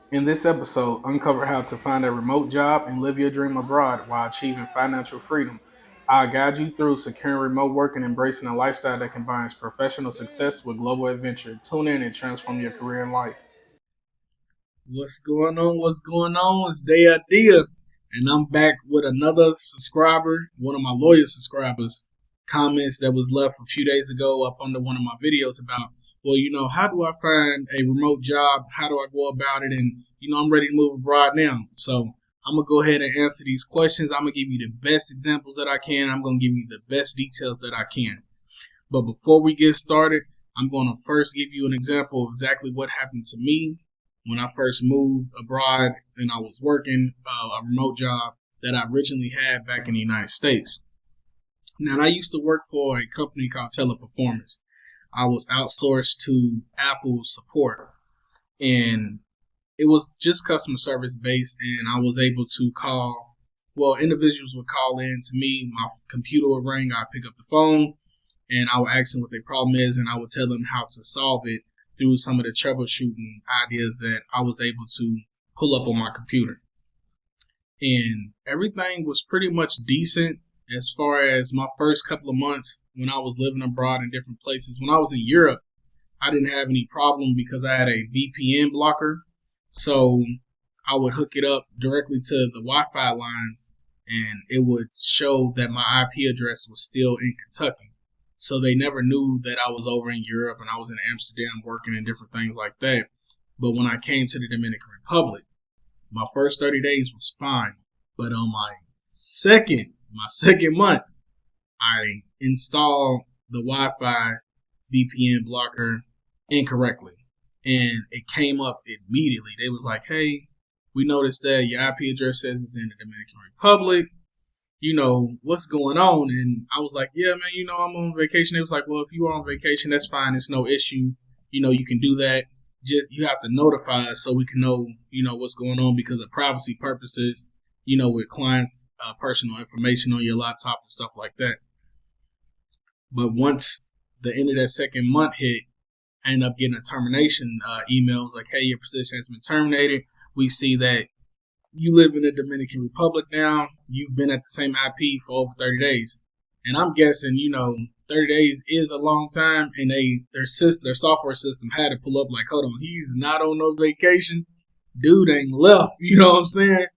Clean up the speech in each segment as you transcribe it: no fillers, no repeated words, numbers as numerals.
In this episode, uncover how to find a remote job and live your dream abroad while achieving financial freedom. I'll guide you through securing remote work and embracing a lifestyle that combines professional success with global adventure. Tune in and transform your career and life. What's going on? What's going on? It's Day Idea, and I'm back with another subscriber, one of my loyal subscribers. Comments that was left a few days ago up under one of my videos about, well, how do I find a remote job? How do I go about it? And I'm ready to move abroad now. So I'm gonna go ahead and answer these questions. I'm gonna give you the best examples that I can. I'm gonna give you the best details that I can. But before we get started, I'm going to first give you an example of exactly what happened to me when I first moved abroad and I was working a remote job that I originally had back in the United States. Now, I used to work for a company called Teleperformance. I was outsourced to Apple support, and it was just customer service based, and I was able to call, well, individuals would call in to me, my computer would ring, I'd pick up the phone, and I would ask them what their problem is, and I would tell them how to solve it through some of the troubleshooting ideas that I was able to pull up on my computer. And everything was pretty much decent as far as my first couple of months when I was living abroad in different places. When I was in Europe, I didn't have any problem because I had a VPN blocker. So I would hook it up directly to the Wi-Fi lines, and it would show that my IP address was still in Kentucky. So they never knew that I was over in Europe and I was in Amsterdam working and different things like that. But when I came to the Dominican Republic, my first 30 days was fine. But on my second month, I installed the Wi-Fi VPN blocker incorrectly. And it came up immediately. They was like, hey, we noticed that your IP address says it's in the Dominican Republic. What's going on? And I was like, yeah, man, I'm on vacation. It was like, well, if you are on vacation, that's fine. It's no issue. You can do that. Just, you have to notify us so we can know, what's going on because of privacy purposes, with clients' personal information on your laptop and stuff like that. But once the end of that second month hit, I ended up getting a termination email. Like, hey, your position has been terminated. We see that you live in the Dominican Republic now. You've been at the same IP for over 30 days. And I'm guessing, 30 days is a long time. And their software system had to pull up like, hold on, he's not on no vacation. Dude ain't left. You know what I'm saying?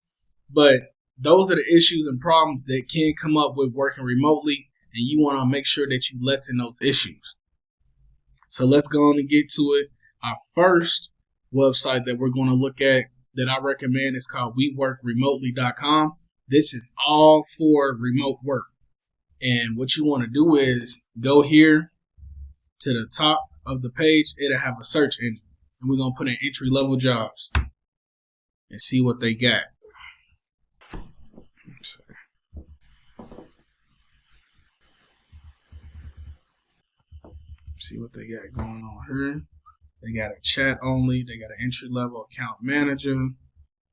But those are the issues and problems that can come up with working remotely. And you want to make sure that you lessen those issues. So let's go on and get to it. Our first website that we're going to look at that I recommend is called weworkremotely.com. This is all for remote work. And what you want to do is go here to the top of the page. It'll have a search engine. And we're going to put in entry-level jobs and see what they got. See what they got going on here. They got a chat only. They got an entry-level account manager,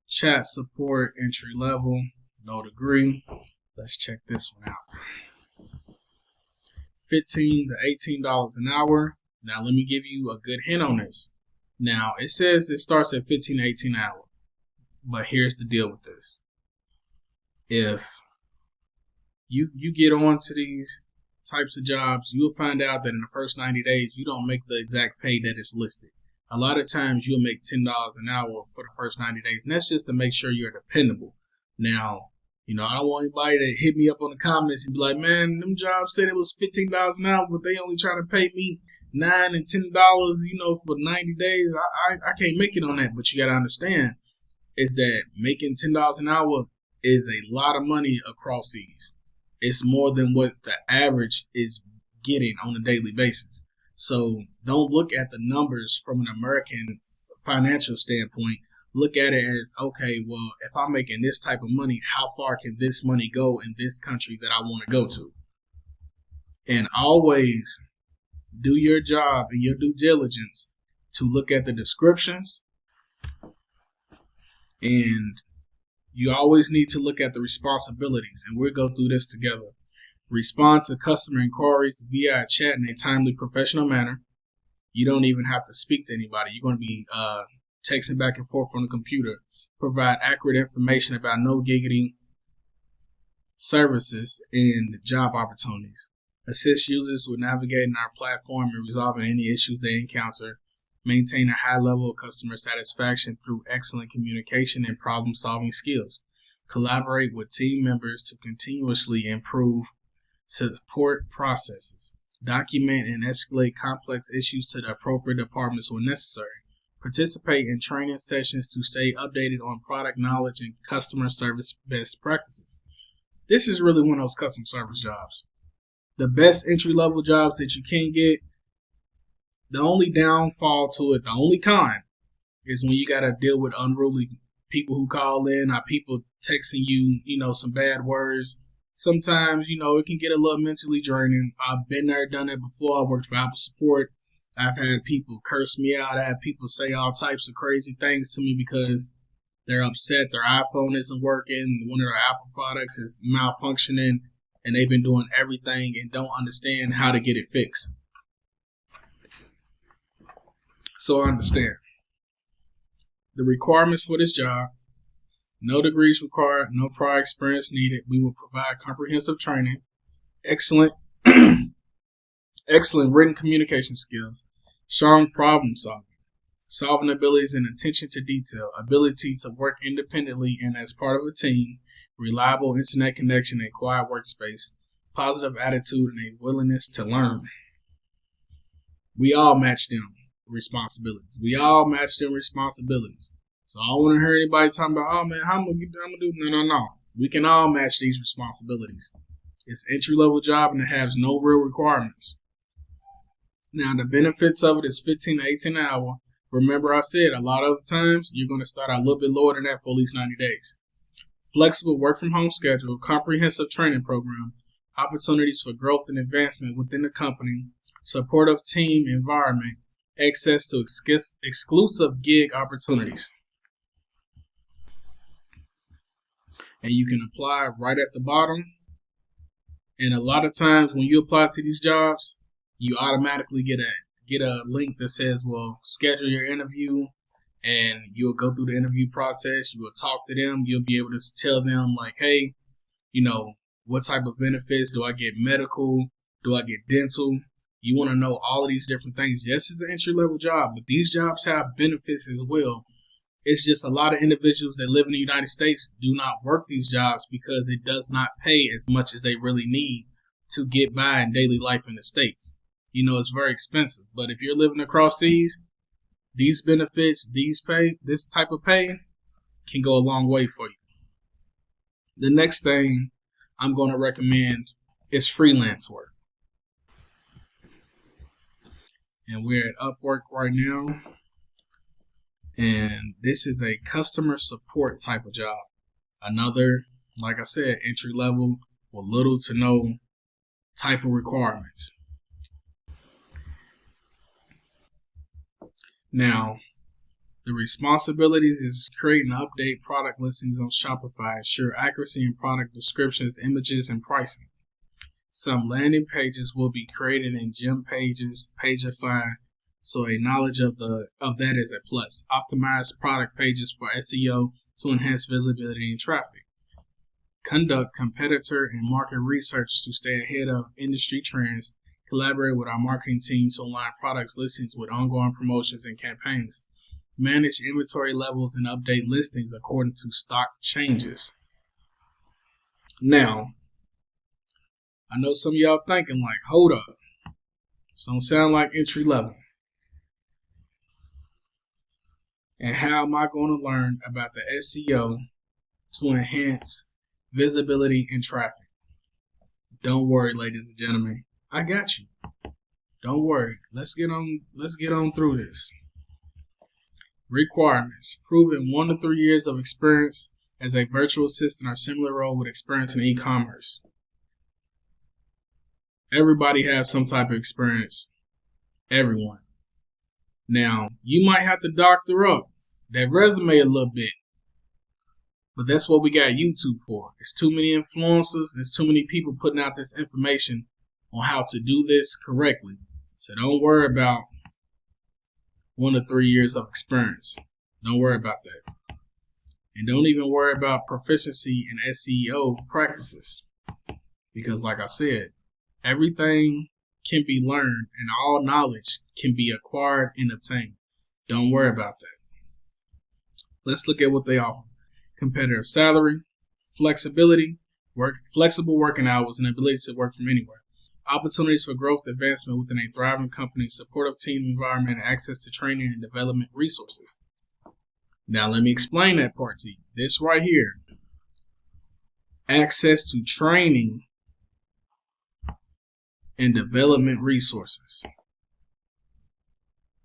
chat support, entry-level, no degree. Let's check this one out. $15 to $18 an hour. Now, let me give you a good hint on this. Now, it says it starts at $15 to $18 an hour. But here's the deal with this. If you get onto these types of jobs, you'll find out that in the first 90 days, you don't make the exact pay that is listed. A lot of times you'll make $10 an hour for the first 90 days, and that's just to make sure you're dependable. Now, I don't want anybody to hit me up on the comments and be like, man, them jobs said it was $15 an hour, but they only trying to pay me $9 and $10, for 90 days. I can't make it on that. But you got to understand is that making $10 an hour is a lot of money across these. It's more than what the average is getting on a daily basis. So don't look at the numbers from an American financial standpoint. Look at it as, okay, well, if I'm making this type of money, how far can this money go in this country that I want to go to? And always do your job and your due diligence to look at the descriptions, and you always need to look at the responsibilities, and we'll go through this together. Respond to customer inquiries via a chat in a timely, professional manner. You don't even have to speak to anybody. You're going to be texting back and forth on the computer, provide accurate information about no giggity services and job opportunities, assist users with navigating our platform and resolving any issues they encounter, maintain a high level of customer satisfaction through excellent communication and problem-solving skills, collaborate with team members to continuously improve support processes, document and escalate complex issues to the appropriate departments when necessary, participate in training sessions to stay updated on product knowledge and customer service best practices. This is really one of those customer service jobs. The best entry-level jobs that you can get. The only downfall to it, the only con, is when you got to deal with unruly people who call in, or people texting you, some bad words. Sometimes, it can get a little mentally draining. I've been there, done that before. I worked for Apple support. I've had people curse me out. I had people say all types of crazy things to me because they're upset their iPhone isn't working, one of their Apple products is malfunctioning, and they've been doing everything and don't understand how to get it fixed. So I understand. The requirements for this job: no degrees required, no prior experience needed. We will provide comprehensive training, excellent written communication skills, strong problem solving abilities and attention to detail, ability to work independently and as part of a team, reliable internet connection and quiet workspace, positive attitude and a willingness to learn. We all match them responsibilities. So I don't want to hear anybody talking about, oh man, how am I going to do? No. We can all match these responsibilities. It's an entry-level job and it has no real requirements. Now, the benefits of it is $15 to $18 an hour. Remember I said, a lot of times you're going to start out a little bit lower than that for at least 90 days. Flexible work-from-home schedule, comprehensive training program, opportunities for growth and advancement within the company, supportive team environment, access to exclusive gig opportunities. And you can apply right at the bottom. And a lot of times when you apply to these jobs, you automatically get a link that says, well, schedule your interview, and you'll go through the interview process. You will talk to them. You'll be able to tell them like, hey, what type of benefits? Do I get medical? Do I get dental? You want to know all of these different things. Yes, it's an entry-level job, but these jobs have benefits as well. It's just a lot of individuals that live in the United States do not work these jobs because it does not pay as much as they really need to get by in daily life in the States. It's very expensive. But if you're living across seas, these benefits, this type of pay can go a long way for you. The next thing I'm going to recommend is freelance work. And we're at Upwork right now. And this is a customer support type of job. Another, like I said, entry level with little to no type of requirements. Now, the responsibilities is create and update product listings on Shopify, ensure accuracy in product descriptions, images, and pricing. Some landing pages will be created in Gem Pages, Pagify, so a knowledge of that is a plus. Optimize product pages for SEO to enhance visibility and traffic. Conduct competitor and market research to stay ahead of industry trends. Collaborate with our marketing team to align products listings with ongoing promotions and campaigns. Manage inventory levels and update listings according to stock changes. Now, I know some of y'all thinking like, hold up. This don't sound like entry level. And how am I going to learn about the SEO to enhance visibility and traffic? Don't worry, ladies and gentlemen. I got you. Don't worry. Let's get on through this. Requirements. Proven 1 to 3 years of experience as a virtual assistant or similar role with experience in e-commerce. Everybody has some type of experience. Everyone. Now, you might have to doctor up that resume a little bit. But that's what we got YouTube for. There's too many influencers. There's too many people putting out this information on how to do this correctly. So don't worry about 1 to 3 years of experience. Don't worry about that. And don't even worry about proficiency in SEO practices. Because like I said, everything can be learned and all knowledge can be acquired and obtained. Don't worry about that. Let's look at what they offer. Competitive salary, flexibility, flexible working hours, and ability to work from anywhere. Opportunities for growth advancement within a thriving company, supportive team environment, and access to training and development resources. Now let me explain that part to you. This right here. Access to training and development resources.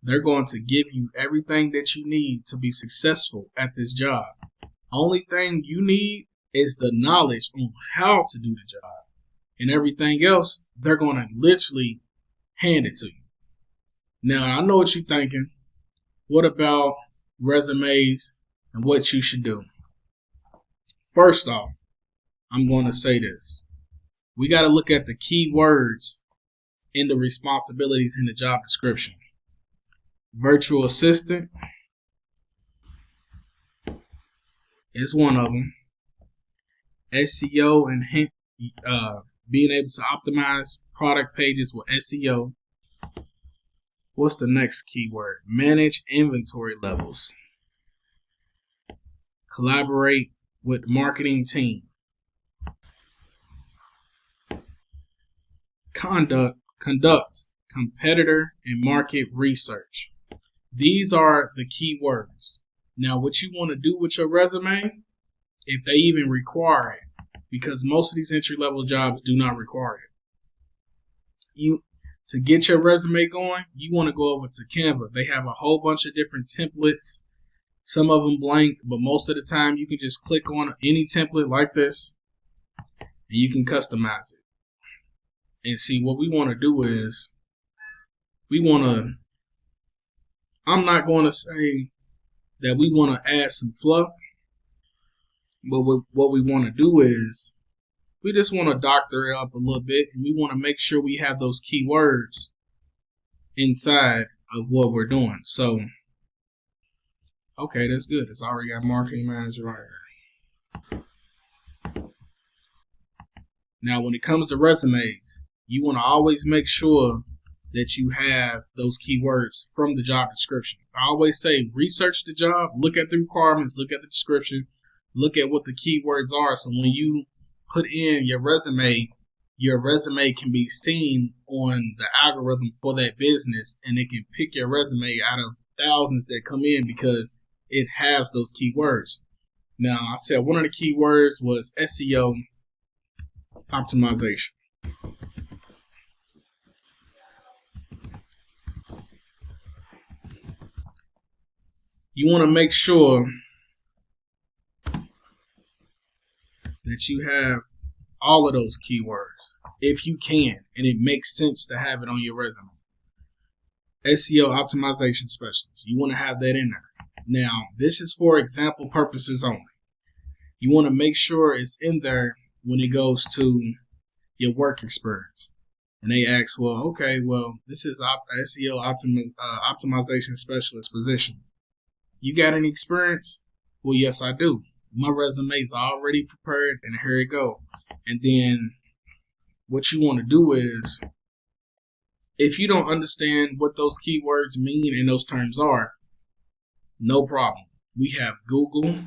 They're going to give you everything that you need to be successful at this job. Only thing you need is the knowledge on how to do the job. And everything else, they're going to literally hand it to you. Now, I know what you're thinking. What about resumes and what you should do? First off, I'm going to say this. We got to look at the key words in the responsibilities in the job description. Virtual assistant is one of them. SEO and being able to optimize product pages with SEO. What's the next keyword? Manage inventory levels. Collaborate with marketing team. Conduct competitor and market research. These are the key words. Now, what you want to do with your resume, if they even require it, because most of these entry-level jobs do not require it. To get your resume going, you want to go over to Canva. They have a whole bunch of different templates. Some of them blank, but most of the time you can just click on any template like this and you can customize it. And see, what we want to do is I'm not going to say that we want to add some fluff, but what we want to do is we just want to doctor it up a little bit, and we want to make sure we have those key words inside of what we're doing. So, okay, that's good. It's already got marketing manager right here. Now, when it comes to resumes, you want to always make sure that you have those keywords from the job description. I always say research the job, look at the requirements, look at the description, look at what the keywords are. So when you put in your resume can be seen on the algorithm for that business, and it can pick your resume out of thousands that come in because it has those keywords. Now, I said one of the keywords was SEO optimization. You want to make sure that you have all of those keywords, if you can, and it makes sense to have it on your resume. SEO optimization specialist. You want to have that in there. Now, this is for example purposes only. You want to make sure it's in there when it goes to your work experience. And they ask, this is SEO optimization specialist position. You got any experience? Well, yes, I do. My resume is already prepared, and here it go. And then what you want to do is, if you don't understand what those keywords mean and those terms are, no problem. We have Google.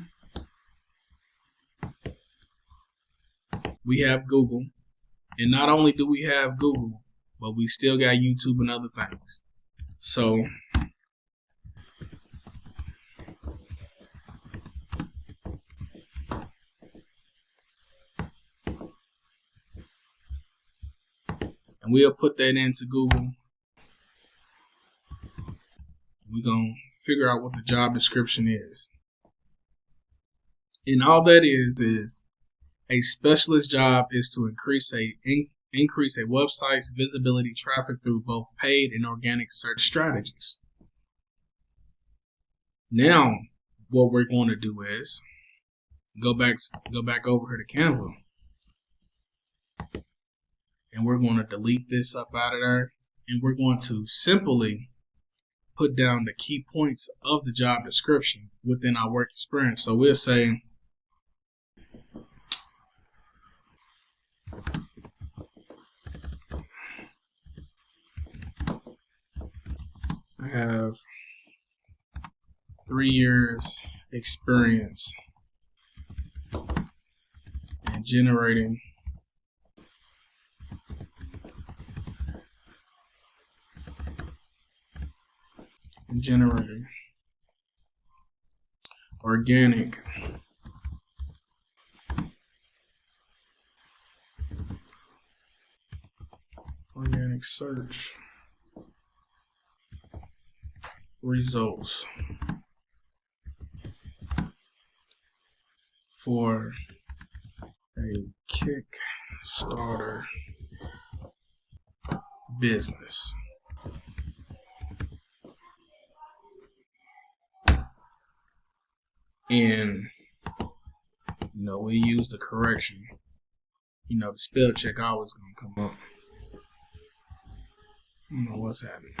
And not only do we have Google, but we still got YouTube and other things. So, and we'll put that into Google. We're going to figure out what the job description is. And all that is a specialist job is to increase a website's visibility traffic through both paid and organic search strategies. Now, what we're going to do is go back over here to Canva. And we're going to delete this up out of there. And we're going to simply put down the key points of the job description within our work experience. So we'll say, I have 3 years experience in generating organic search results for a Kickstarter business. And, we use the correction. The spell check always going to come up. I don't know what's happening.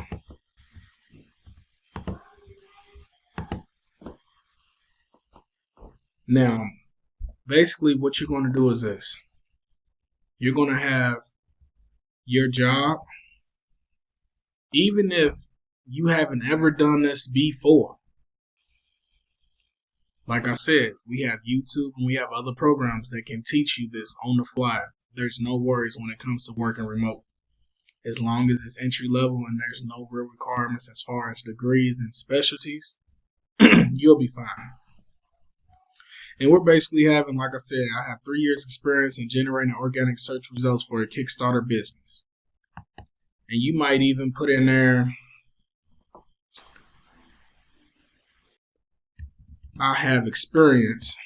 Now, basically what you're going to do is this. You're going to have your job, even if you haven't ever done this before. Like I said, we have YouTube and we have other programs that can teach you this on the fly. There's no worries when it comes to working remote. As long as it's entry level and there's no real requirements as far as degrees and specialties, you'll be fine. And we're basically having, like I said, I have 3 years experience in generating organic search results for a Kickstarter business. And you might even put in there, I have experience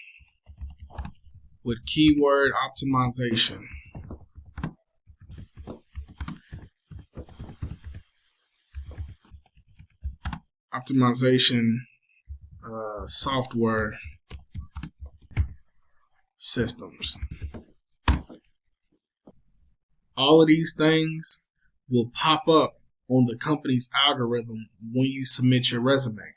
with keyword optimization. Software systems. All of these things will pop up on the company's algorithm when you submit your resume.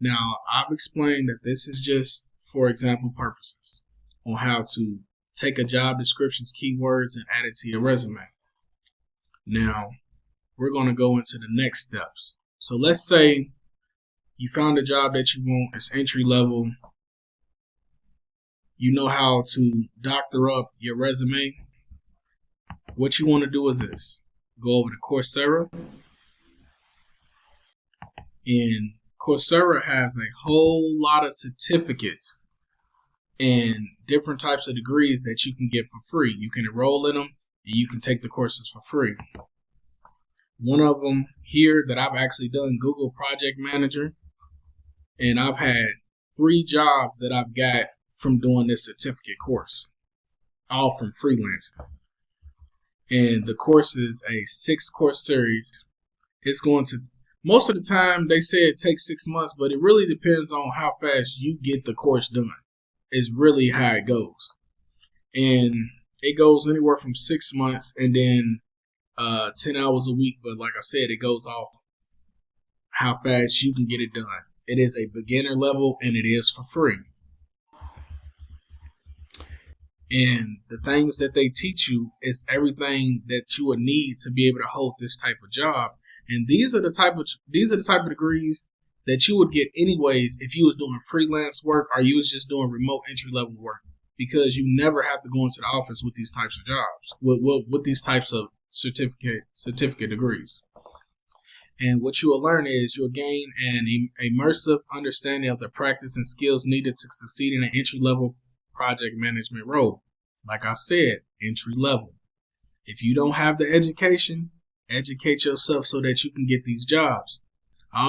Now, I've explained that this is just for example purposes on how to take a job description's keywords and add it to your resume. Now, we're going to go into the next steps. So let's say you found a job that you want, it's entry level. You know how to doctor up your resume. What you want to do is this. Go over to Coursera. And Coursera has a whole lot of certificates and different types of degrees that you can get for free. You can enroll in them and you can take the courses for free. One of them here that I've actually done, Google Project Manager, and I've had 3 jobs that I've got from doing this certificate course, all from freelancing. And the course is a 6-course series. It's going to, most of the time they say it takes 6 months, but it really depends on how fast you get the course done. It's really how it goes. And it goes anywhere from 6 months and then 10 hours a week. But like I said, it goes off how fast you can get it done. It is a beginner level and it is for free. And the things that they teach you is everything that you would need to be able to hold this type of job. And these are the type of degrees that you would get anyways if you was doing freelance work or you was just doing remote entry level work, because you never have to go into the office with these types of jobs, with these types of certificate degrees. And what you will learn is you'll gain an immersive understanding of the practice and skills needed to succeed in an entry level project management role. Like I said, entry level. If you don't have the education, educate yourself so that you can get these jobs. I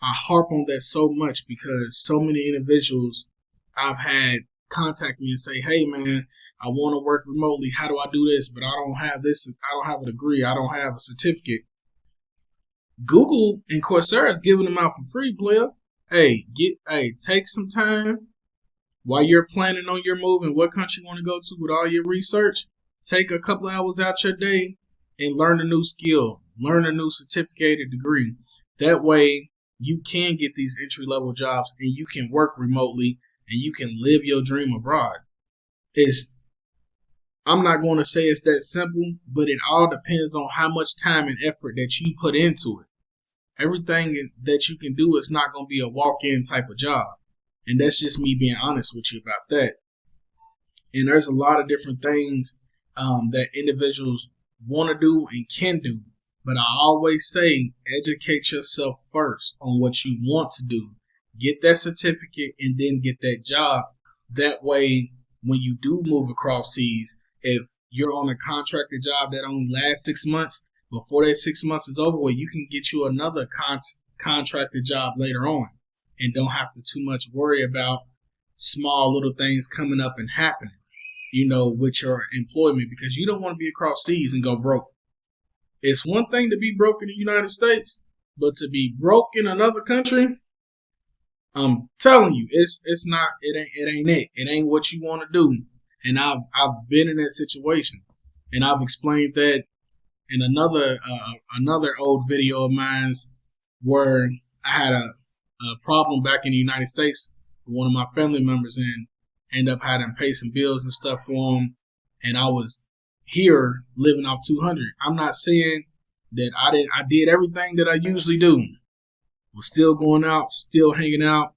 harp on that so much because so many individuals I've had contact me and say, hey man, I want to work remotely. How do I do this? But I don't have this. I don't have a degree. I don't have a certificate. Google and Coursera is giving them out for free, player. Take some time while you're planning on your move and what country you want to go to with all your research. Take a couple hours out your day and learn a new skill. Learn a new certificated degree. That way you can get these entry level jobs and you can work remotely and you can live your dream abroad. I'm not going to say it's that simple, but it all depends on how much time and effort that you put into it. Everything that you can do is not going to be a walk-in type of job. And that's just me being honest with you about that. And there's a lot of different things that individuals want to do and can do. But I always say, educate yourself first on what you want to do. Get that certificate and then get that job. That way, when you do move across seas, if you're on a contracted job that only lasts 6 months, before that 6 months is over, you can get you another contracted job later on and don't have to too much worry about small little things coming up and happening, with your employment, because you don't want to be across seas and go broke. It's one thing to be broke in the United States, but to be broke in another country, I'm telling you, it's not, it ain't what you want to do. And I've been in that situation, and I've explained that in another old video of mine's where I had a problem back in the United States with one of my family members and end up having to pay some bills and stuff for him, and I was here living off 200. I'm not saying that I did everything that I usually do. Was still going out, still hanging out,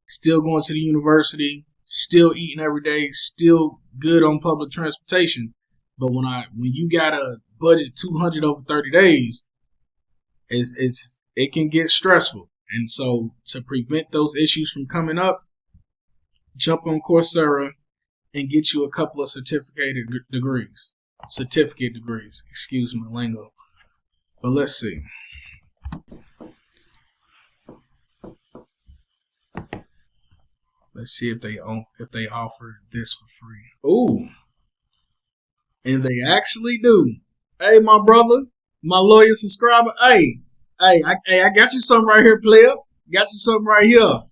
still going to the university, still eating every day, still good on public transportation. But when you got a budget 200 over 30 days, it can get stressful. And so to prevent those issues from coming up, jump on Coursera and get you a couple of certificate degrees. Excuse my lingo. But let's see. Let's see if they offer this for free. Ooh. And they actually do. Hey, my brother, my loyal subscriber. Hey, I got you something right here, player. Got you something right here.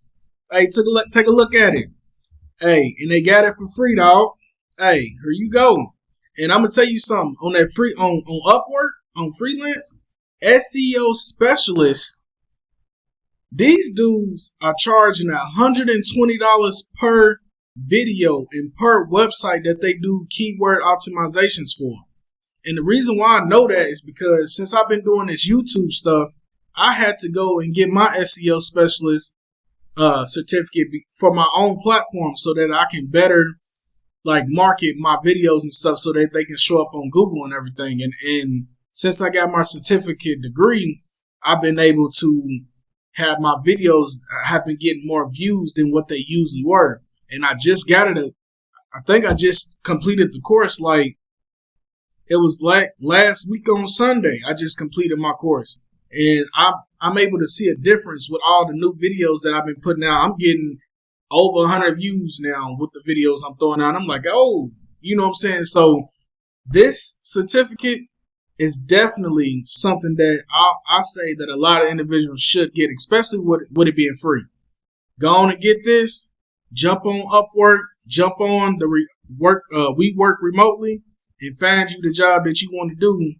Hey, take a look at it. Hey, and they got it for free, dog. Hey, here you go. And I'm gonna tell you something on that free on Upwork, on freelance, SEO specialists. These dudes are charging $120 per video and per website that they do keyword optimizations for. And the reason why I know that is because since I've been doing this YouTube stuff, I had to go and get my SEO specialist certificate for my own platform so that I can better market my videos and stuff so that they can show up on Google and everything. And since I got my certificate degree, I've been able to have my videos have been getting more views than what they usually were. And I just got it. I think I just completed the course. It was last week on Sunday. I just completed my course, and I'm able to see a difference with all the new videos that I've been putting out. I'm getting over 100 views now with the videos I'm throwing out. I'm like, oh, you know what I'm saying? So this certificate is definitely something that I say that a lot of individuals should get, especially with it being free. Go on and get this. Jump on Upwork. Jump on the We Work Remotely and find you the job that you want to do.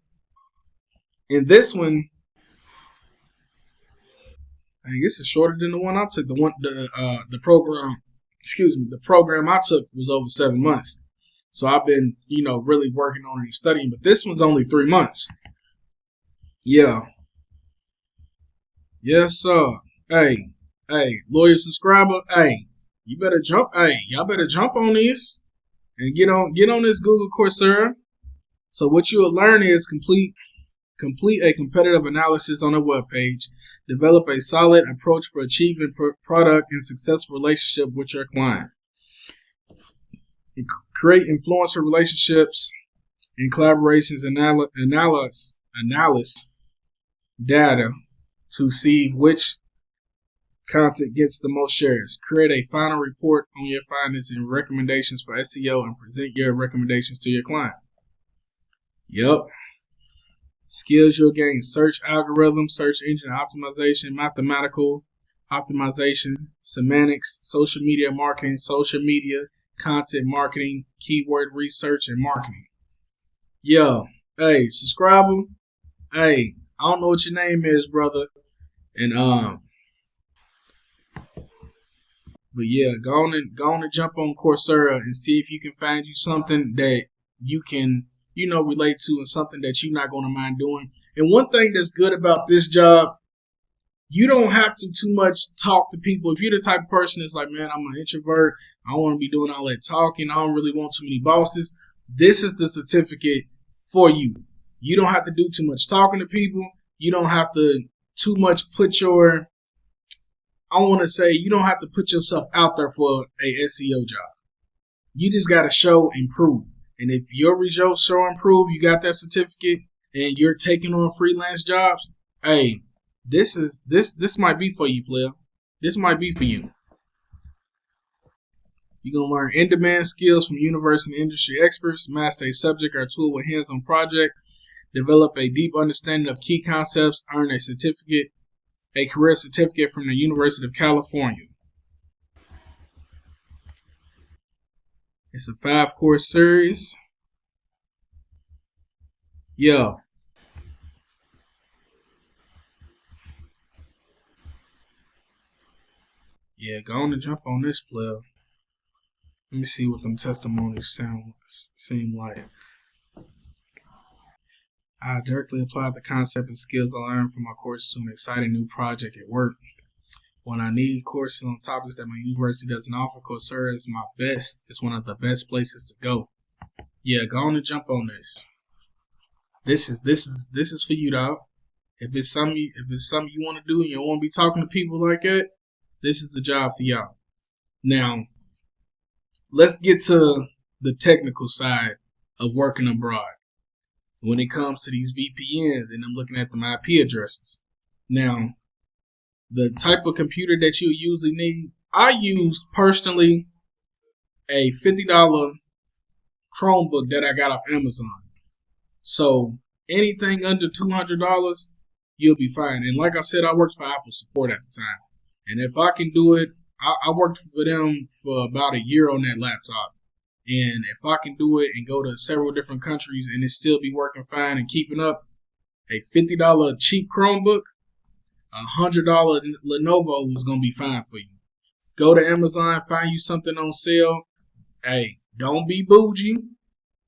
And this one, I guess it's shorter than the one I took. The program I took was over 7 months. So I've been, really working on it and studying. But this one's only 3 months. Yeah. Yes, sir. Hey, loyal subscriber. Hey, you better jump. Hey, y'all better jump on this and get on this Google Coursera. So what you will learn is complete a competitive analysis on a web page, develop a solid approach for achieving product and successful relationship with your client, create influencer relationships and collaborations, analyze data to see which content gets the most shares, create a final report on your findings and recommendations for SEO, and present your recommendations to your client. Yep. Skills you'll gain: search algorithm, search engine optimization, mathematical optimization, semantics, social media marketing, social media, content marketing, keyword research, and marketing. Yo, hey, subscriber. Hey, I don't know what your name is, brother. And but yeah, go on and jump on Coursera and see if you can find you something that you can, relate to and something that you're not gonna mind doing. And one thing that's good about this job, you don't have to too much talk to people. If you're the type of person that's like, man, I'm an introvert, I don't want to be doing all that talking, I don't really want too many bosses, this is the certificate for you. You don't have to do too much talking to people. You don't have to too much put your, I want to say, you don't have to put yourself out there for a SEO job. You just got to show and prove. And if your results show and prove, you got that certificate and you're taking on freelance jobs, hey, this might be for you, player. This might be for you. You're going to learn in-demand skills from university and industry experts, master a subject or tool with hands-on project, develop a deep understanding of key concepts, earn a career certificate from the University of California. It's a 5-course series. Yeah. Yeah, go on and jump on this, player. Let me see what them testimonies seem like. I directly applied the concept and skills I learned from my course to an exciting new project at work. When I need courses on topics that my university doesn't offer, Coursera is it's one of the best places to go. Yeah, go on and jump on this. This is for you, dog. If it's something you want to do and you don't want to be talking to people like that, this is the job for y'all. Now, let's get to the technical side of working abroad when it comes to these VPNs and I'm looking at the IP addresses. Now, the type of computer that you usually need, I use personally a $50 Chromebook that I got off Amazon. So anything under $200, you'll be fine. And like I said, I worked for Apple support at the time. And if I can do it, I worked for them for about a year on that laptop. And if I can do it and go to several different countries and it still be working fine and keeping up, a $50 cheap Chromebook, $100 Lenovo was going to be fine for you. Go to Amazon, find you something on sale. Hey, don't be bougie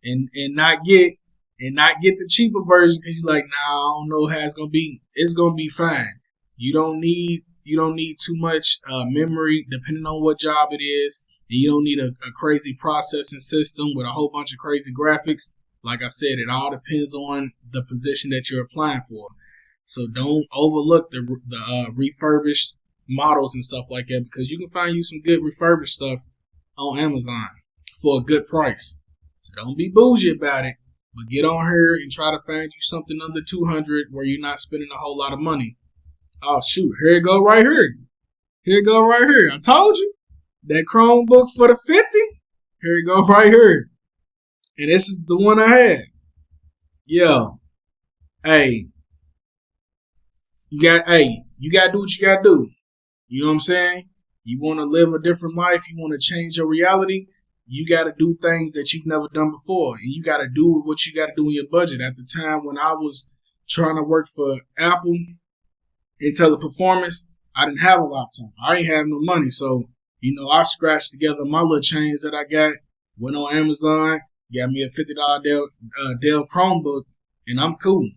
and not get the cheaper version because you're like, nah, I don't know how it's going to be. It's going to be fine. You don't need too much memory depending on what job it is. And you don't need a crazy processing system with a whole bunch of crazy graphics. Like I said, it all depends on the position that you're applying for. So don't overlook the refurbished models and stuff like that because you can find you some good refurbished stuff on Amazon for a good price. So don't be bougie about it, but get on here and try to find you something under $200 where you're not spending a whole lot of money. Oh shoot, here it go right here. Here it go right here. I told you. That Chromebook for the 50. Here it go right here. And this is the one I had. Yo. Hey. You gotta do what you gotta do. You know what I'm saying? You wanna live a different life, you wanna change your reality, you gotta do things that you've never done before. And you gotta do what you gotta do in your budget. At the time when I was trying to work for Apple in teleperformance, I didn't have a laptop. I ain't have no money. So, I scratched together my little chains that I got, went on Amazon, got me a $50 Dell Chromebook, and I'm cool.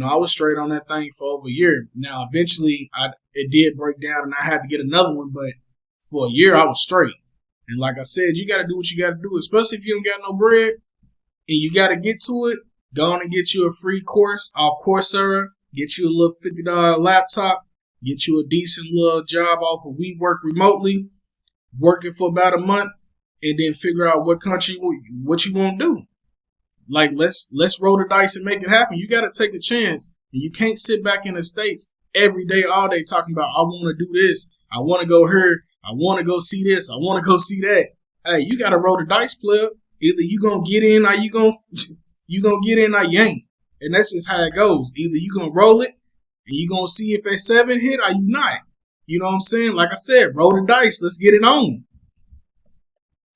I was straight on that thing for over a year. Now, eventually, it did break down, and I had to get another one, but for a year, I was straight. And like I said, you got to do what you got to do, especially if you don't got no bread, and you got to get to it. Go on and get you a free course off Coursera, get you a little $50 laptop, get you a decent little job off of We Work Remotely, working for about a month, and then figure out what you want to do. Like, let's roll the dice and make it happen. You got to take a chance. And you can't sit back in the States every day, all day, talking about, I want to do this. I want to go here. I want to go see this. I want to go see that. Hey, you got to roll the dice, player. Either you going to get in or you going to get in or you ain't. And that's just how it goes. Either you going to roll it and you going to see if a 7 hit or you not. You know what I'm saying? Like I said, roll the dice. Let's get it on.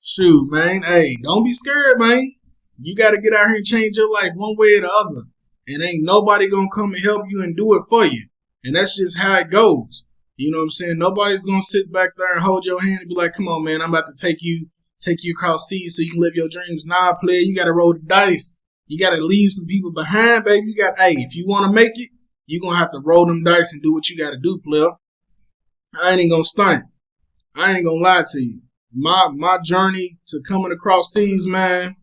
Shoot, man. Hey, don't be scared, man. You got to get out here and change your life one way or the other. and ain't nobody gonna come and help you and do it for you. And that's just how it goes. You know what I'm saying? Nobody's gonna sit back there and hold your hand and be like, "Come on, man, I'm about to take you across seas so you can live your dreams." Nah, player, you gotta roll the dice. You gotta leave some people behind, baby. Hey, if you wanna make it, you gonna have to roll them dice and do what you gotta do, player. I ain't gonna stunt. I ain't gonna lie to you. My journey to coming across seas, man,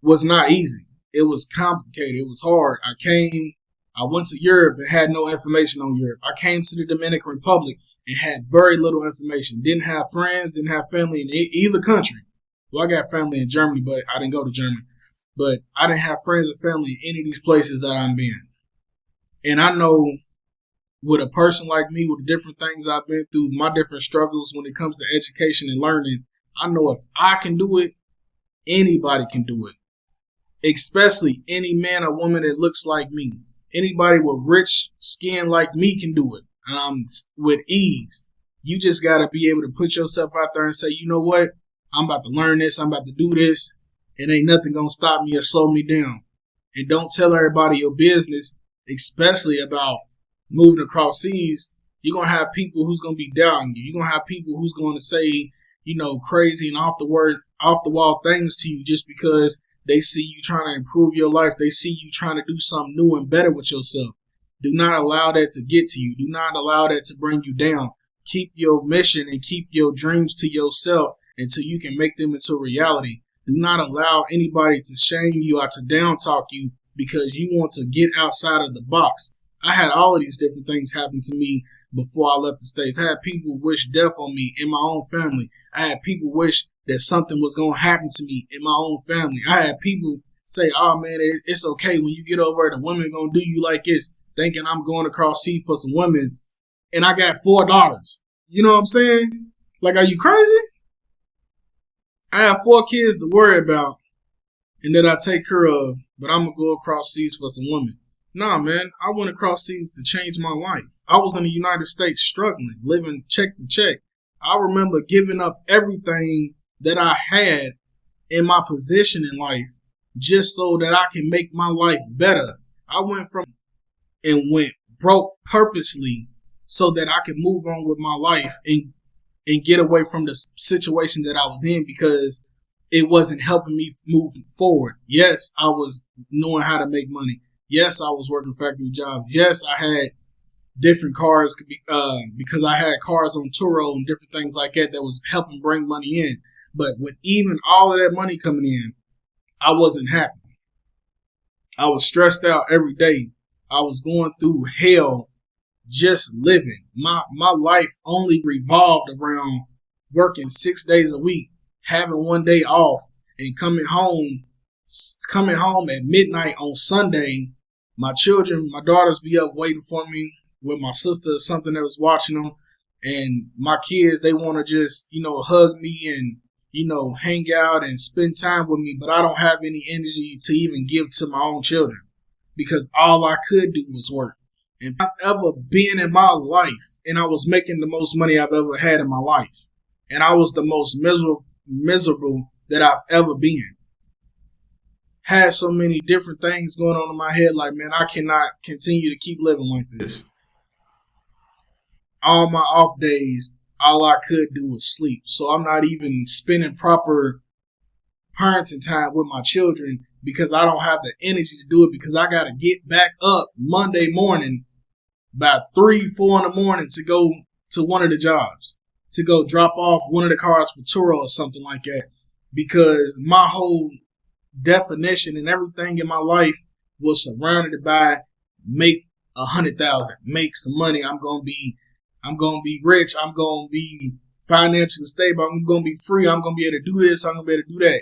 was not easy. It was complicated. It was hard. I went to Europe and had no information on Europe. I came to the Dominican Republic and had very little information. Didn't have friends, didn't have family in either country. Well, I got family in Germany, but I didn't go to Germany. But I didn't have friends and family in any of these places that I'm in. And I know with a person like me, with the different things I've been through, my different struggles when it comes to education and learning, I know if I can do it, anybody can do it. Especially any man or woman that looks like me. Anybody with rich skin like me can do it with ease. You just got to be able to put yourself out there and say, you know what? I'm about to learn this. I'm about to do this. And ain't nothing going to stop me or slow me down. And don't tell everybody your business, especially about moving across seas. You're going to have people who's going to be doubting you. You're going to have people who's going to say, crazy and off the wall things to you just because they see you trying to improve your life. They see you trying to do something new and better with yourself. Do not allow that to get to you. Do not allow that to bring you down. Keep your mission and keep your dreams to yourself until you can make them into reality. Do not allow anybody to shame you or to down talk you because you want to get outside of the box. I had all of these different things happen to me before I left the States. I had people wish death on me in my own family. I had people wish that something was going to happen to me in my own family. I had people say, oh, man, it's okay. When you get over there, the women are going to do you like this, thinking I'm going across sea for some women. And I got 4 daughters. You know what I'm saying? Like, are you crazy? I have 4 kids to worry about and that I take care of, but I'm going to go across seas for some women. Nah, man, I went across seas to change my life. I was in the United States struggling, living check to check. I remember giving up everything that I had in my position in life just so that I can make my life better. I went broke purposely so that I could move on with my life and get away from the situation that I was in because it wasn't helping me move forward. Yes, I was knowing how to make money. Yes, I was working factory jobs. Yes, I had different cars because I had cars on Turo and different things like that was helping bring money in. But with even all of that money coming in, I wasn't happy. I was stressed out every day. I was going through hell just living. My life only revolved around working 6 days a week, having 1 day off, and coming home at midnight on Sunday. My daughters be up waiting for me with my sister or something that was watching them. And my kids, they want to just, hug me and, hang out and spend time with me. But I don't have any energy to even give to my own children because all I could do was work. And I've ever been in my life, and I was making the most money I've ever had in my life. And I was the most miserable that I've ever been. Had so many different things going on in my head, like, man, I cannot continue to keep living like this. All my off days, all I could do was sleep. So I'm not even spending proper parenting time with my children because I don't have the energy to do it because I got to get back up Monday morning about 3, 4 in the morning to go to one of the jobs, to go drop off one of the cars for Turo or something like that because my whole definition and everything in my life was surrounded by make 100,000, make some money. I'm gonna be rich. I'm gonna be financially stable. I'm gonna be free. I'm gonna be able to do this. I'm gonna be able to do that.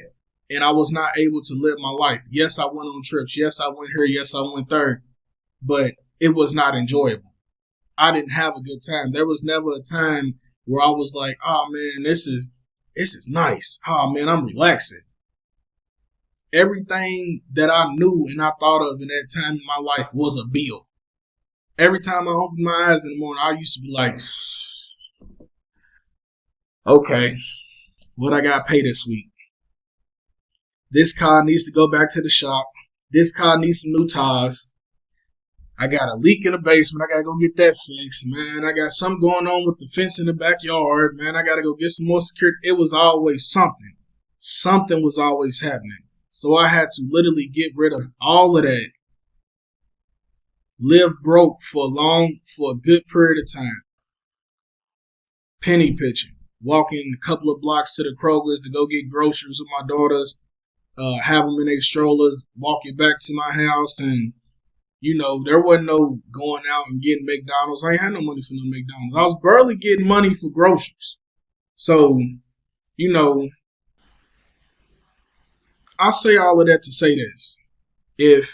And I was not able to live my life. Yes, I went on trips. Yes, I went here. Yes, I went there. But it was not enjoyable. I didn't have a good time. There was never a time where I was like, oh man, this is nice. Oh man, I'm relaxing. Everything that I knew and I thought of in that time in my life was a bill. Every time I opened my eyes in the morning, I used to be like, okay, what I got to pay this week? This car needs to go back to the shop. This car needs some new tires. I got a leak in the basement. I gotta go get that fixed, man. I got something going on with the fence in the backyard, man. I gotta go get some more security. It was always something. Something was always happening. So I had to literally get rid of all of that. Live broke for a good period of time. Penny pitching. Walking a couple of blocks to the Kroger's to go get groceries with my daughters. Have them in their strollers. Walk it back to my house, and there wasn't no going out and getting McDonald's. I ain't had no money for no McDonald's. I was barely getting money for groceries. So, I say all of that to say this. If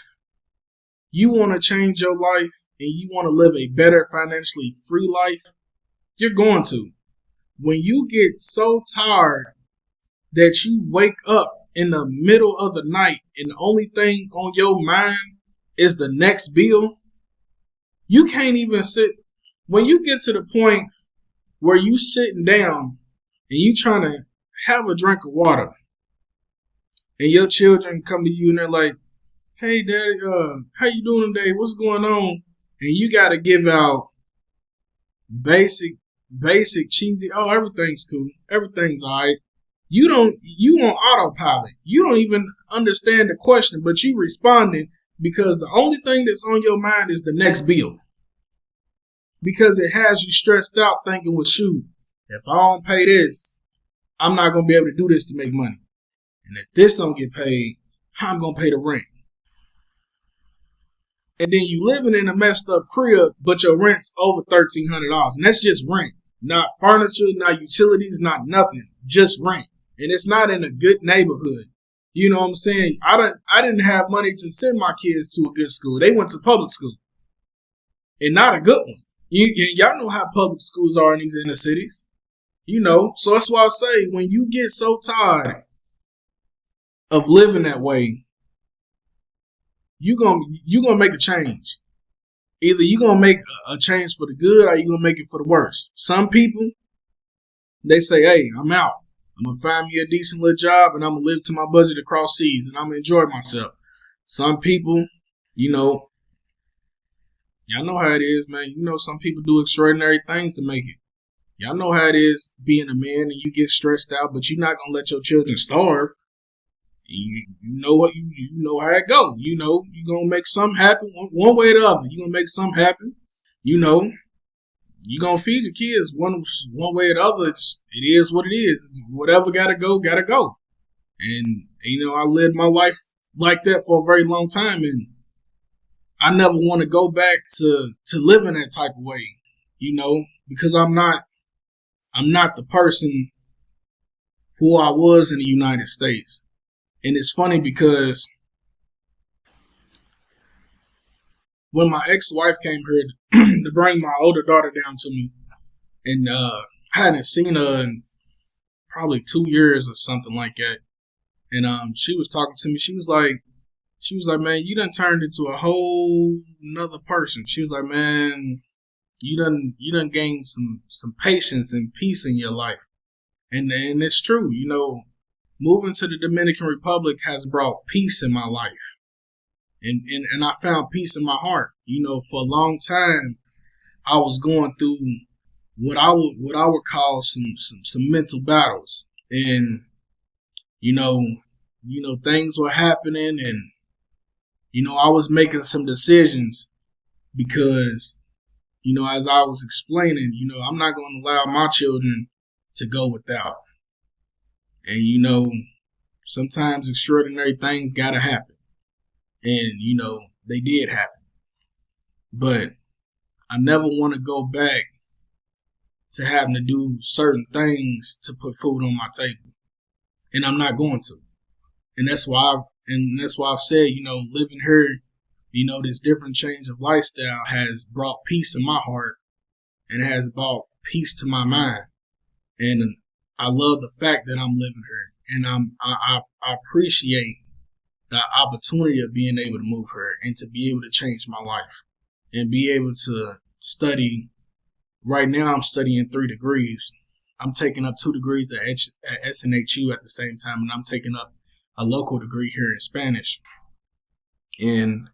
you want to change your life and you want to live a better financially free life, you're going to. When you get so tired that you wake up in the middle of the night and the only thing on your mind is the next bill, you can't even sit. When you get to the point where you sitting down and you trying to have a drink of water and your children come to you and they're like, hey, daddy, how you doing today? What's going on? And you got to give out basic, cheesy, oh, everything's cool. Everything's all right. You on autopilot. You don't even understand the question, but you responding because the only thing that's on your mind is the next bill. Because it has you stressed out thinking, well, shoot, if I don't pay this, I'm not going to be able to do this to make money. And if this don't get paid, I'm going to pay the rent. And then you living in a messed up crib, but your rent's over $1,300. And that's just rent. Not furniture, not utilities, not nothing. Just rent. And it's not in a good neighborhood. You know what I'm saying? I didn't have money to send my kids to a good school. They went to public school. And not a good one. Y'all know how public schools are in these inner cities. So that's why I say when you get so tired of living that way, you're gonna make a change. Either you're gonna make a change for the good or you're gonna make it for the worse. Some people, they say, hey, I'm out. I'm gonna find me a decent little job and I'm gonna live to my budget across seas and I'm gonna enjoy myself. Some people, y'all know how it is, man. Some people do extraordinary things to make it. Y'all know how it is being a man and you get stressed out, but you're not gonna let your children starve. You know what you know how it go. You're gonna make something happen one way or the other. You're gonna make something happen. You're gonna feed your kids one way or the other. It is what it is. Whatever gotta go, gotta go. And I lived my life like that for a very long time, and I never want to go back to living that type of way. Because I'm not the person who I was in the United States. And it's funny because when my ex-wife came here to bring my older daughter down to me, and I hadn't seen her in probably 2 years or something like that, and she was talking to me. She was like, man, you done turned into a whole nother person. She was like, man, you done gained some patience and peace in your life, and it's true, Moving to the Dominican Republic has brought peace in my life. And I found peace in my heart. For a long time, I was going through what I would call some mental battles. And, things were happening and, I was making some decisions because, as I was explaining, I'm not going to allow my children to go without. And, sometimes extraordinary things got to happen. And, they did happen. But I never want to go back to having to do certain things to put food on my table. And I'm not going to. And that's why I've said, living here, this different change of lifestyle has brought peace in my heart and it has brought peace to my mind. And I love the fact that I'm living here, and I appreciate the opportunity of being able to move here and to be able to change my life and be able to study. Right now, I'm studying 3 degrees. I'm taking up 2 degrees at SNHU at the same time, and I'm taking up a local degree here in Spanish. And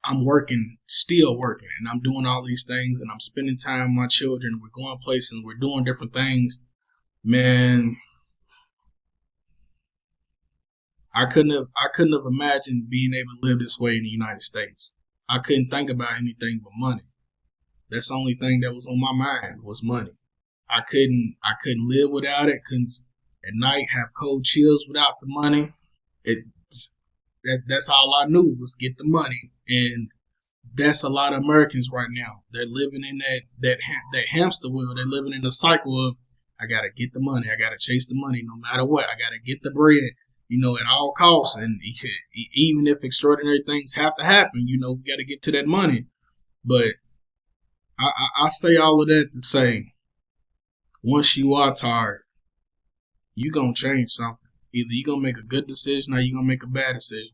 I'm working, still working, and I'm doing all these things, and I'm spending time with my children. We're going places, we're doing different things. Man, I couldn't have imagined being able to live this way in the United States. I couldn't think about anything but money. That's the only thing that was on my mind was money. I couldn't live without it. Couldn't at night have cold chills without the money. It that's all I knew was get the money, and that's a lot of Americans right now. They're living in that hamster wheel. They're living in the cycle of I gotta get the money. I gotta chase the money no matter what. I gotta get the bread, at all costs. And even if extraordinary things have to happen, we gotta get to that money. But I say all of that to say, once you are tired, you gonna change something. Either you gonna make a good decision or you gonna make a bad decision.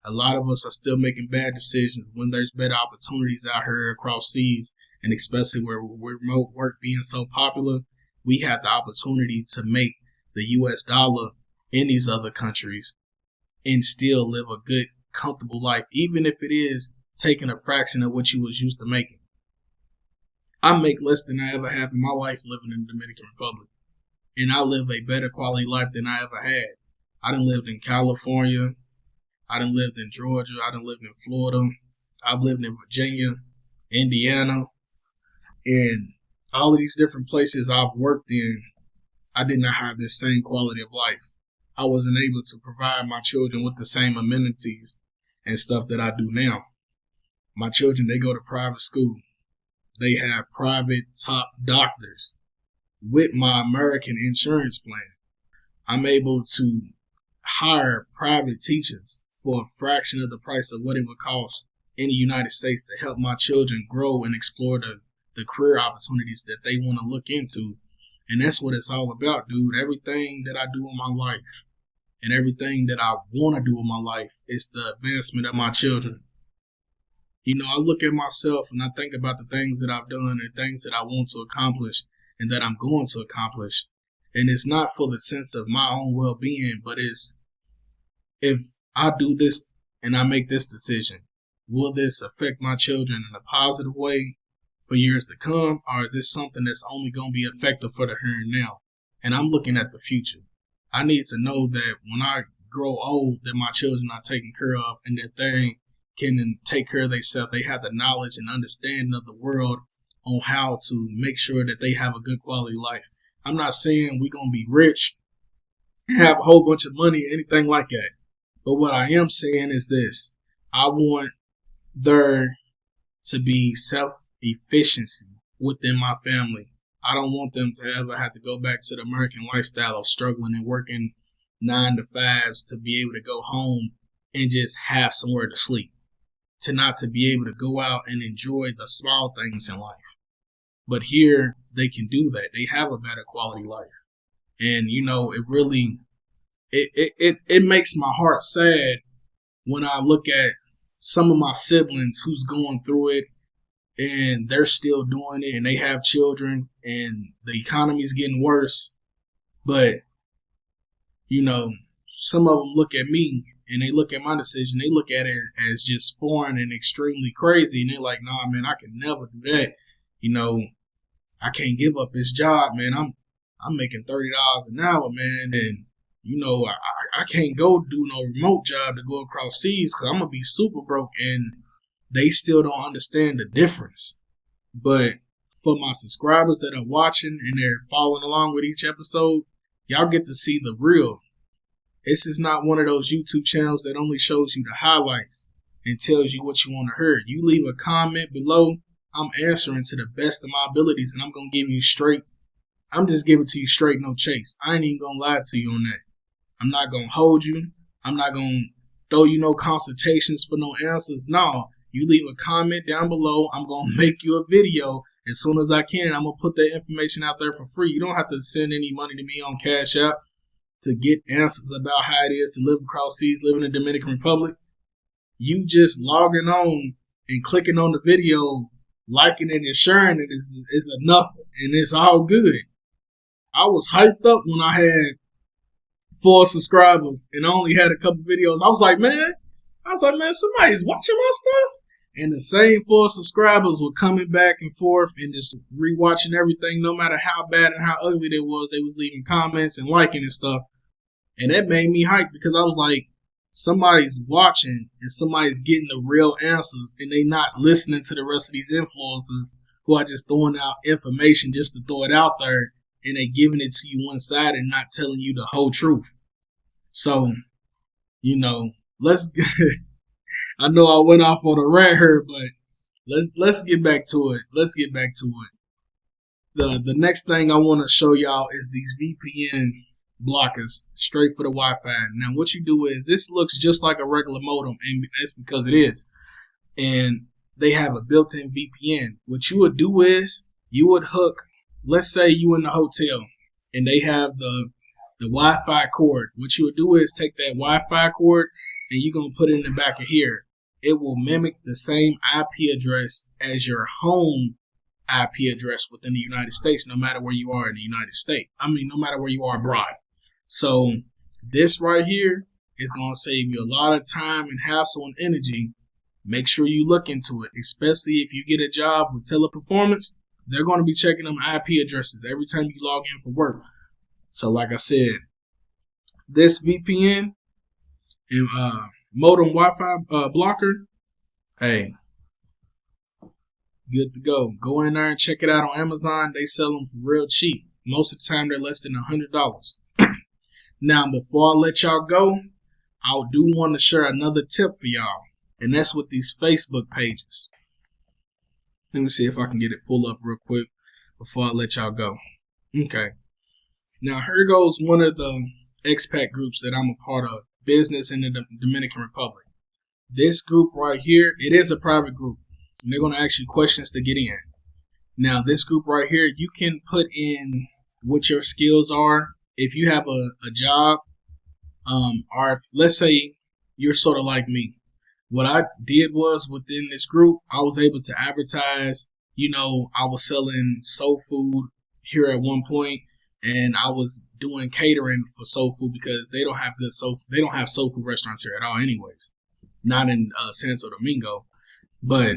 A lot of us are still making bad decisions when there's better opportunities out here across seas, and especially where remote work being so popular, we have the opportunity to make the US dollar in these other countries and still live a good, comfortable life, even if it is taking a fraction of what you was used to making. I make less than I ever have in my life living in the Dominican Republic, and I live a better quality life than I ever had. I done lived in California. I done lived in Georgia. I done lived in Florida. I've lived in Virginia, Indiana, and all of these different places I've worked in. I did not have this same quality of life. I wasn't able to provide my children with the same amenities and stuff that I do now. My children, they go to private school. They have private top doctors with my American insurance plan. I'm able to hire private teachers for a fraction of the price of what it would cost in the United States to help my children grow and explore the career opportunities that they want to look into. And that's what it's all about, dude. Everything that I do in my life and everything that I want to do in my life is the advancement of my children. I look at myself and I think about the things that I've done and things that I want to accomplish and that I'm going to accomplish. And it's not for the sense of my own well-being, but it's if I do this and I make this decision, will this affect my children in a positive way for years to come? Or is this something that's only going to be effective for the here and now? And I'm looking at the future. I need to know that when I grow old, that my children are taken care of and that they can take care of themselves. They have the knowledge and understanding of the world on how to make sure that they have a good quality life. I'm not saying we're going to be rich, have a whole bunch of money, anything like that. But what I am saying is this. I want there to be self-efficiency within my family. I don't want them to ever have to go back to the American lifestyle of struggling and working 9 to 5s to be able to go home and just have somewhere to sleep. To not to be able to go out and enjoy the small things in life. But here, they can do that. They have a better quality life. And, it really, it makes my heart sad when I look at some of my siblings who's going through it and they're still doing it and they have children and the economy's getting worse. But, some of them look at me and they look at my decision. They look at it as just foreign and extremely crazy. And they're like, nah, man, I can never do that. I can't give up this job, man. I'm making $30 an hour, man. And, I can't go do no remote job to go across seas because I'm going to be super broke. And they still don't understand the difference. But for my subscribers that are watching and they're following along with each episode, y'all get to see the real. This is not one of those YouTube channels that only shows you the highlights and tells you what you want to hear. You leave a comment below, I'm answering to the best of my abilities, and I'm going to give you straight. I'm just giving it to you straight, no chase. I ain't even going to lie to you on that. I'm not going to hold you. I'm not going to throw you no consultations for no answers. No, you leave a comment down below. I'm going to make you a video as soon as I can. I'm going to put that information out there for free. You don't have to send any money to me on Cash App to get answers about how it is to live across seas, live in the Dominican Republic. You just logging on and clicking on the video, liking it and sharing it is enough, and it's all good. I was hyped up when I had 4 subscribers and I only had a couple videos. I was like, man, I was like, man, somebody's watching my stuff. And the same 4 subscribers were coming back and forth and just rewatching everything, no matter how bad and how ugly they was. They was leaving comments and liking and stuff. And that made me hype because I was like, somebody's watching and somebody's getting the real answers and they not listening to the rest of these influencers who are just throwing out information just to throw it out there and they giving it to you one side and not telling you the whole truth. So, let's I know I went off on a rant here, but let's get back to it. The next thing I want to show y'all is these VPN blockers straight for the Wi-Fi. Now, what you do is this looks just like a regular modem, and that's because it is. And they have a built-in VPN. What you would do is you would hook. Let's say you in the hotel and they have the Wi-Fi cord. What you would do is take that Wi-Fi cord and you're going to put it in the back of here. It will mimic the same IP address as your home IP address within the United States, no matter where you are in the United States. No matter where you are abroad. So this right here is going to save you a lot of time and hassle and energy. Make sure you look into it, especially if you get a job with teleperformance. They're going to be checking them IP addresses every time you log in for work. So like I said, this VPN and modem Wi-Fi blocker, hey, good to go. Go in there and check it out on Amazon. They sell them for real cheap. Most of the time, they're less than $100. Now, before I let y'all go, I do want to share another tip for y'all, and that's with these Facebook pages. Let me see if I can get it pulled up real quick before I let y'all go. Okay. Now, here goes one of the expat groups that I'm a part of, business in the Dominican Republic. This group right here, it is a private group, and they're going to ask you questions to get in. Now, this group right here, you can put in what your skills are. If you have a job, or if, let's say you're sort of like me. What I did was within this group, I was able to advertise. I was selling soul food here at one point, and I was doing catering for soul food because they don't have they don't have soul food restaurants here at all, anyways. Not in Santo Domingo, but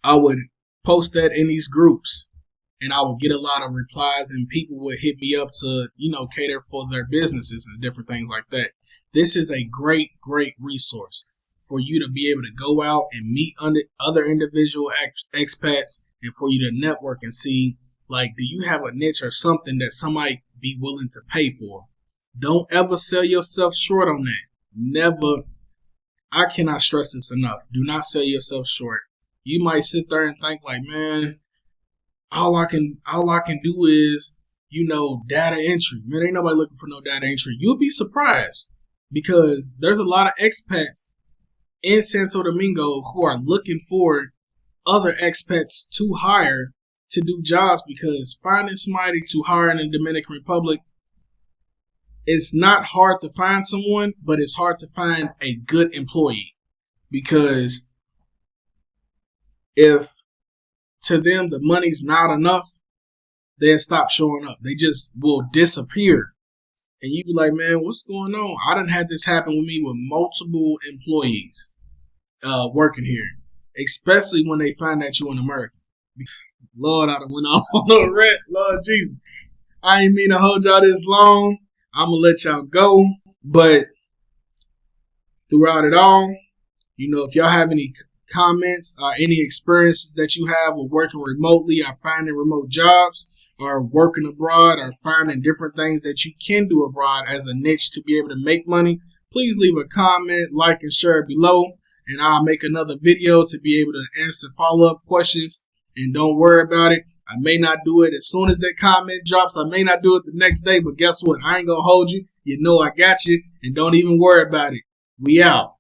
I would post that in these groups, and I would get a lot of replies, and people would hit me up to cater for their businesses and different things like that. This is a great resource for you to be able to go out and meet other individual expats and for you to network and see, like, do you have a niche or something that somebody be willing to pay for? Don't ever sell yourself short on that. Never. I cannot stress this enough. Do not sell yourself short. You might sit there and think like, man, all I can do is, data entry. Man, ain't nobody looking for no data entry. You'll be surprised because there's a lot of expats in Santo Domingo who are looking for other expats to hire to do jobs, because finding somebody to hire in the Dominican Republic, it's not hard to find someone, but it's hard to find a good employee, because if to them the money's not enough, they'll stop showing up. They just will disappear. And you be like, man, what's going on? I done had this happen with me with multiple employees working here, especially when they find that you in America. Lord, I done went off on a rant. Lord Jesus. I ain't mean to hold y'all this long. I'm going to let y'all go. But throughout it all, if y'all have any comments or any experiences that you have with working remotely or finding remote jobs or working abroad or finding different things that you can do abroad as a niche to be able to make money, please leave a comment, like, and share below. And I'll make another video to be able to answer follow-up questions. And don't worry about it. I may not do it as soon as that comment drops. I may not do it the next day. But guess what? I ain't going to hold you. I got you. And don't even worry about it. We out.